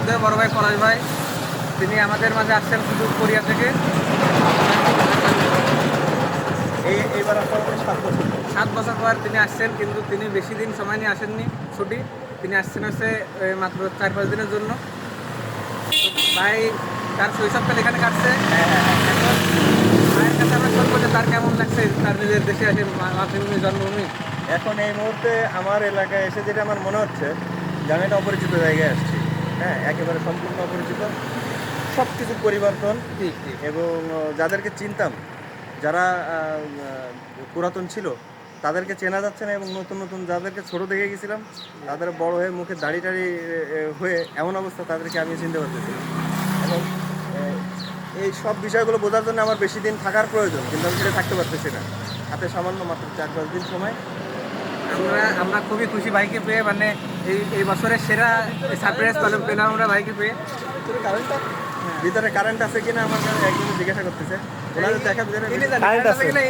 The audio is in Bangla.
শ্রদ্ধেয় বড় ভাই পলাশ ভাই, তিনি আমাদের মাঝে আসছেন শুধু কোরিয়া থেকে। এইবার আপনার 7 বছর পর তিনি আসছেন, কিন্তু তিনি বেশি দিন সময় নিয়ে আসেননি ছুটি। তিনি আসছেন হচ্ছে মাত্র 4-5 দিনের জন্য। তো ভাই তার শৈশবকাল এখানে কাটছে। এখন ভাইয়ের কাছে আমরা শুনবো যে তার কেমন লাগছে তার নিজের দেশে এসে, মাতৃভূমি জন্মভূমি। এখন এই মুহূর্তে আমার এলাকায় এসে যেটা আমার মনে হচ্ছে যে আমি একটা অপরিচিত জায়গায় আসছি। হ্যাঁ, একেবারে সম্পূর্ণ অপরিচিত, সব কিছু পরিবর্তন। ঠিক ঠিক। এবং যাদেরকে চিনতাম, যারা পুরাতন ছিল, তাদেরকে চেনা যাচ্ছে না। এবং নতুন নতুন যাদেরকে ছোট দেখে গেছিলাম, তাদের বড় হয়ে মুখে দাড়ি টাড়ি হয়ে এমন অবস্থা, তাদেরকে আমি চিনতে পারতেছি না। এবং এই সব বিষয়গুলো বোঝার জন্য আমার বেশি দিন থাকার প্রয়োজন, কিন্তু আমি সেটা থাকতে পারতেছি না। হাতে সামান্য মাত্র 4-5 দিন সময়। আমরা খুবই খুশি ভাইকে পেয়ে, মানে এই বছরের সেরা সারপ্রাইজ পেলাম আমরা ভাইকে পেয়ে। ভিতরে কারেন্ট আছে কিনা আমার একজন জিজ্ঞাসা করতেছে। ওনাদের দেখা কারেন্ট আছে কিনা